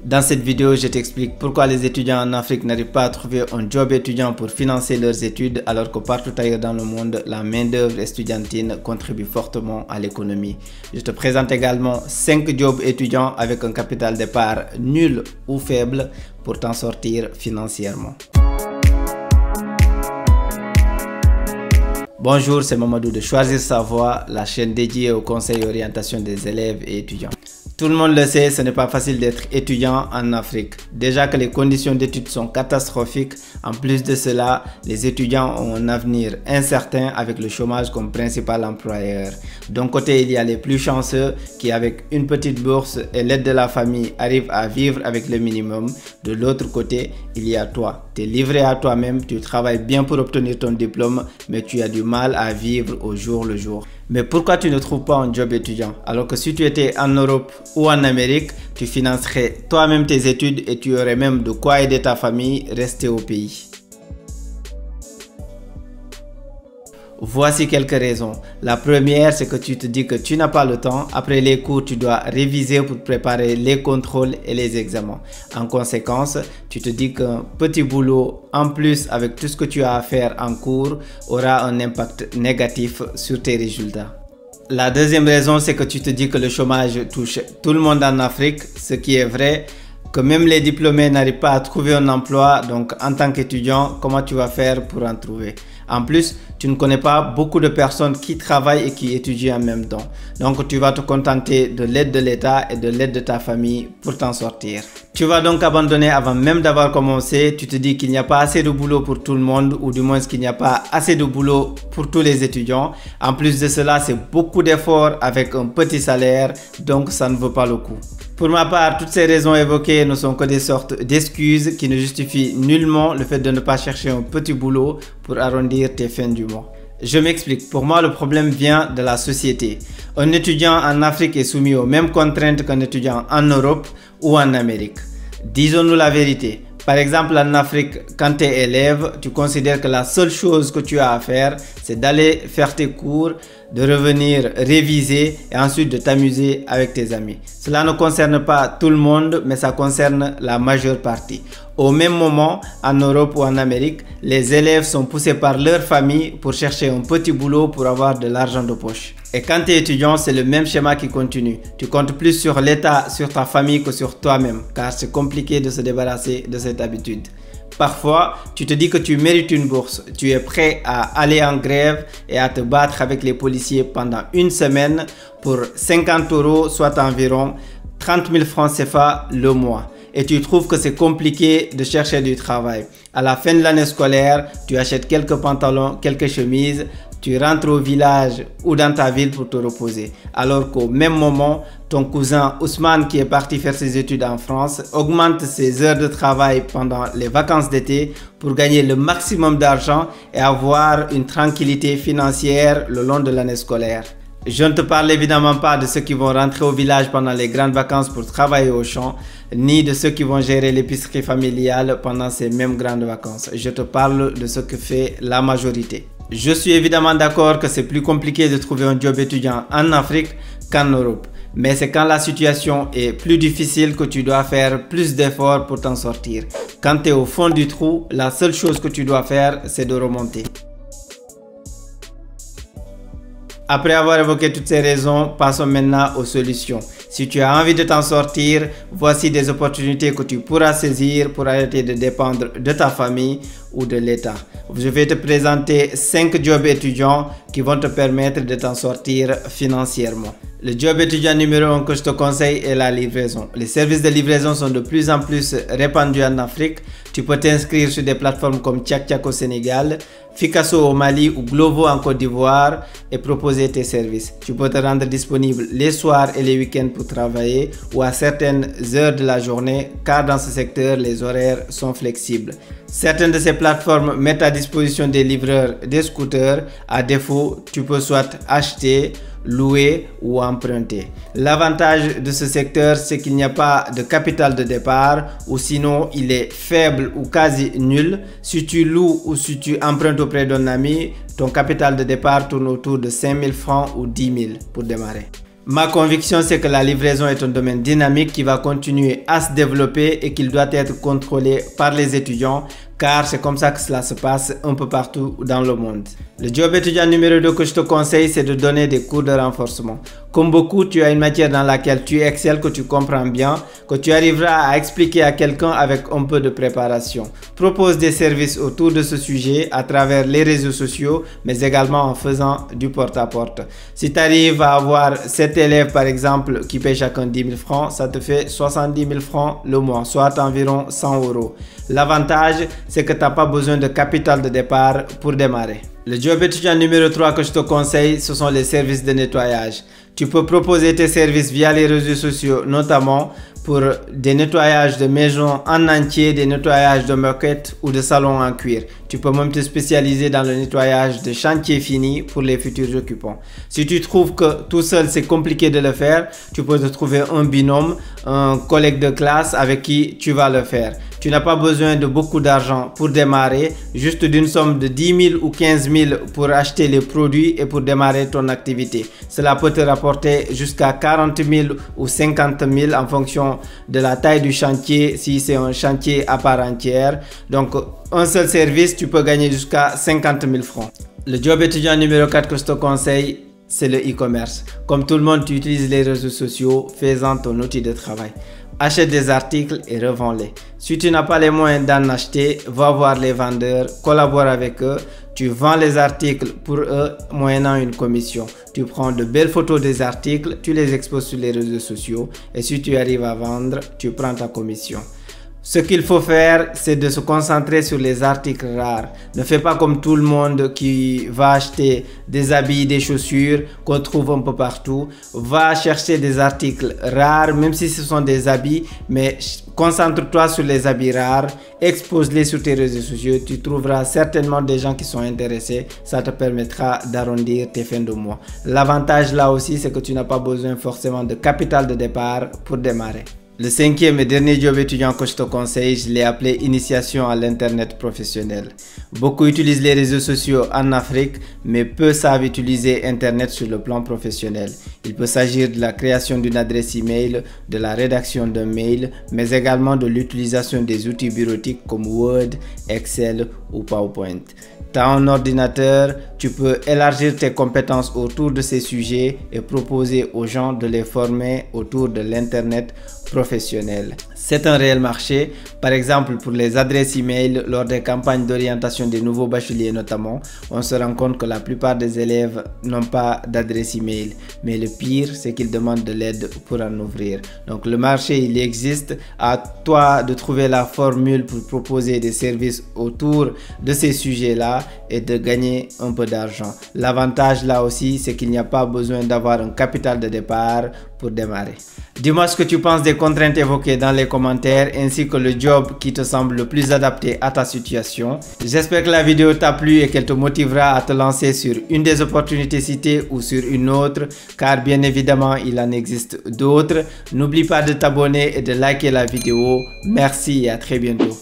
Dans cette vidéo, je t'explique pourquoi les étudiants en Afrique n'arrivent pas à trouver un job étudiant pour financer leurs études alors que partout ailleurs dans le monde, la main-d'œuvre estudiantine contribue fortement à l'économie. Je te présente également 5 jobs étudiants avec un capital départ nul ou faible pour t'en sortir financièrement. Bonjour, c'est Mamadou de Choisir sa voie, la chaîne dédiée au conseil et orientation des élèves et étudiants. Tout le monde le sait, ce n'est pas facile d'être étudiant en Afrique. Déjà que les conditions d'études sont catastrophiques, en plus de cela, les étudiants ont un avenir incertain avec le chômage comme principal employeur. D'un côté, il y a les plus chanceux qui, avec une petite bourse et l'aide de la famille, arrivent à vivre avec le minimum. De l'autre côté, il y a toi. Tu es livré à toi-même, tu travailles bien pour obtenir ton diplôme, mais tu as du mal à vivre au jour le jour. Mais pourquoi tu ne trouves pas un job étudiant? Alors que si tu étais en Europe ou en Amérique, tu financerais toi-même tes études et tu aurais même de quoi aider ta famille à rester au pays. Voici quelques raisons. La première, c'est que tu te dis que tu n'as pas le temps. Après les cours, tu dois réviser pour préparer les contrôles et les examens. En conséquence, tu te dis qu'un petit boulot en plus avec tout ce que tu as à faire en cours aura un impact négatif sur tes résultats. La deuxième raison, c'est que tu te dis que le chômage touche tout le monde en Afrique, ce qui est vrai, que même les diplômés n'arrivent pas à trouver un emploi. Donc en tant qu'étudiant, comment tu vas faire pour en trouver? En plus, tu ne connais pas beaucoup de personnes qui travaillent et qui étudient en même temps. Donc tu vas te contenter de l'aide de l'État et de l'aide de ta famille pour t'en sortir. Tu vas donc abandonner avant même d'avoir commencé. Tu te dis qu'il n'y a pas assez de boulot pour tout le monde, ou du moins qu'il n'y a pas assez de boulot pour tous les étudiants. En plus de cela, c'est beaucoup d'efforts avec un petit salaire, donc ça ne vaut pas le coup. Pour ma part, toutes ces raisons évoquées ne sont que des sortes d'excuses qui ne justifient nullement le fait de ne pas chercher un petit boulot pour arrondir tes fins du mois. Je m'explique. Pour moi, le problème vient de la société. Un étudiant en Afrique est soumis aux mêmes contraintes qu'un étudiant en Europe ou en Amérique. Disons-nous la vérité. Par exemple, en Afrique, quand tu es élève, tu considères que la seule chose que tu as à faire, c'est d'aller faire tes cours, de revenir réviser et ensuite de t'amuser avec tes amis. Cela ne concerne pas tout le monde, mais ça concerne la majeure partie. Au même moment, en Europe ou en Amérique, les élèves sont poussés par leur famille pour chercher un petit boulot pour avoir de l'argent de poche. Et quand tu es étudiant, c'est le même schéma qui continue. Tu comptes plus sur l'État, sur ta famille que sur toi-même, car c'est compliqué de se débarrasser de cette habitude. Parfois, tu te dis que tu mérites une bourse. Tu es prêt à aller en grève et à te battre avec les policiers pendant une semaine pour 50 €, soit environ 30 000 francs CFA le mois. Et tu trouves que c'est compliqué de chercher du travail. À la fin de l'année scolaire, tu achètes quelques pantalons, quelques chemises, tu rentres au village ou dans ta ville pour te reposer. Alors qu'au même moment, ton cousin Ousmane, qui est parti faire ses études en France, augmente ses heures de travail pendant les vacances d'été pour gagner le maximum d'argent et avoir une tranquillité financière le long de l'année scolaire. Je ne te parle évidemment pas de ceux qui vont rentrer au village pendant les grandes vacances pour travailler au champ, ni de ceux qui vont gérer l'épicerie familiale pendant ces mêmes grandes vacances. Je te parle de ce que fait la majorité. Je suis évidemment d'accord que c'est plus compliqué de trouver un job étudiant en Afrique qu'en Europe. Mais c'est quand la situation est plus difficile que tu dois faire plus d'efforts pour t'en sortir. Quand tu es au fond du trou, la seule chose que tu dois faire, c'est de remonter. Après avoir évoqué toutes ces raisons, passons maintenant aux solutions. Si tu as envie de t'en sortir, voici des opportunités que tu pourras saisir pour arrêter de dépendre de ta famille ou de l'État. Je vais te présenter 5 jobs étudiants qui vont te permettre de t'en sortir financièrement. Le job étudiant numéro 1 que je te conseille est la livraison. Les services de livraison sont de plus en plus répandus en Afrique. Tu peux t'inscrire sur des plateformes comme TchakTchak au Sénégal, Ficasso au Mali ou Glovo en Côte d'Ivoire et proposer tes services. Tu peux te rendre disponible les soirs et les week-ends pour travailler ou à certaines heures de la journée, car dans ce secteur, les horaires sont flexibles. Certaines de ces plateformes mettent à disposition des livreurs des scooters. À défaut, tu peux soit acheter, louer ou emprunter. L'avantage de ce secteur, c'est qu'il n'y a pas de capital de départ, ou sinon il est faible ou quasi nul. Si tu loues ou si tu empruntes auprès d'un ami, ton capital de départ tourne autour de 5 000 francs ou 10 000 pour démarrer. Ma conviction, c'est que la livraison est un domaine dynamique qui va continuer à se développer et qu'il doit être contrôlé par les étudiants, car c'est comme ça que cela se passe un peu partout dans le monde. Le job étudiant numéro 2 que je te conseille, c'est de donner des cours de renforcement. Comme beaucoup, tu as une matière dans laquelle tu excelles, que tu comprends bien, que tu arriveras à expliquer à quelqu'un avec un peu de préparation. Propose des services autour de ce sujet à travers les réseaux sociaux, mais également en faisant du porte-à-porte. Si tu arrives à avoir 7 élèves par exemple qui paient chacun 10 000 francs, ça te fait 70 000 francs le mois, soit environ 100 euros. L'avantage, c'est que tu n'as pas besoin de capital de départ pour démarrer. Le job étudiant numéro 3 que je te conseille, ce sont les services de nettoyage. Tu peux proposer tes services via les réseaux sociaux, notamment pour des nettoyages de maisons en entier, des nettoyages de moquettes ou de salons en cuir. Tu peux même te spécialiser dans le nettoyage de chantiers finis pour les futurs occupants. Si tu trouves que tout seul c'est compliqué de le faire, tu peux te trouver un binôme, un collègue de classe avec qui tu vas le faire. Tu n'as pas besoin de beaucoup d'argent pour démarrer, juste d'une somme de 10 000 ou 15 000 pour acheter les produits et pour démarrer ton activité. Cela peut te rapporter jusqu'à 40 000 ou 50 000 en fonction de la taille du chantier, si c'est un chantier à part entière. Donc, un seul service, tu peux gagner jusqu'à 50 000 francs. Le job étudiant numéro 4 que je te conseille, c'est le e-commerce. Comme tout le monde, tu utilises les réseaux sociaux, fais-en ton outil de travail. Achète des articles et revends-les. Si tu n'as pas les moyens d'en acheter, va voir les vendeurs, collabore avec eux. Tu vends les articles pour eux moyennant une commission. Tu prends de belles photos des articles, tu les exposes sur les réseaux sociaux et si tu arrives à vendre, tu prends ta commission. Ce qu'il faut faire, c'est de se concentrer sur les articles rares. Ne fais pas comme tout le monde qui va acheter des habits, des chaussures qu'on trouve un peu partout. Va chercher des articles rares, même si ce sont des habits, mais concentre-toi sur les habits rares, expose-les sur tes réseaux sociaux. Tu trouveras certainement des gens qui sont intéressés. Ça te permettra d'arrondir tes fins de mois. L'avantage là aussi, c'est que tu n'as pas besoin forcément de capital de départ pour démarrer. Le cinquième et dernier job étudiant que je te conseille, je l'ai appelé initiation à l'internet professionnel. Beaucoup utilisent les réseaux sociaux en Afrique, mais peu savent utiliser internet sur le plan professionnel. Il peut s'agir de la création d'une adresse email, de la rédaction d'un mail, mais également de l'utilisation des outils bureautiques comme Word, Excel ou PowerPoint. Tu as un ordinateur, tu peux élargir tes compétences autour de ces sujets et proposer aux gens de les former autour de l'internet professionnel. C'est un réel marché, par exemple pour les adresses email lors des campagnes d'orientation des nouveaux bacheliers notamment, on se rend compte que la plupart des élèves n'ont pas d'adresse email, mais le pire c'est qu'ils demandent de l'aide pour en ouvrir. Donc le marché il existe, à toi de trouver la formule pour proposer des services autour de ces sujets-là et de gagner un peu d'argent. L'avantage là aussi c'est qu'il n'y a pas besoin d'avoir un capital de départ pour démarrer. Dis-moi ce que tu penses des contraintes évoquées dans les commentaires ainsi que le job qui te semble le plus adapté à ta situation. J'espère que la vidéo t'a plu et qu'elle te motivera à te lancer sur une des opportunités citées ou sur une autre, car bien évidemment il en existe d'autres. N'oublie pas de t'abonner et de liker la vidéo. Merci et à très bientôt.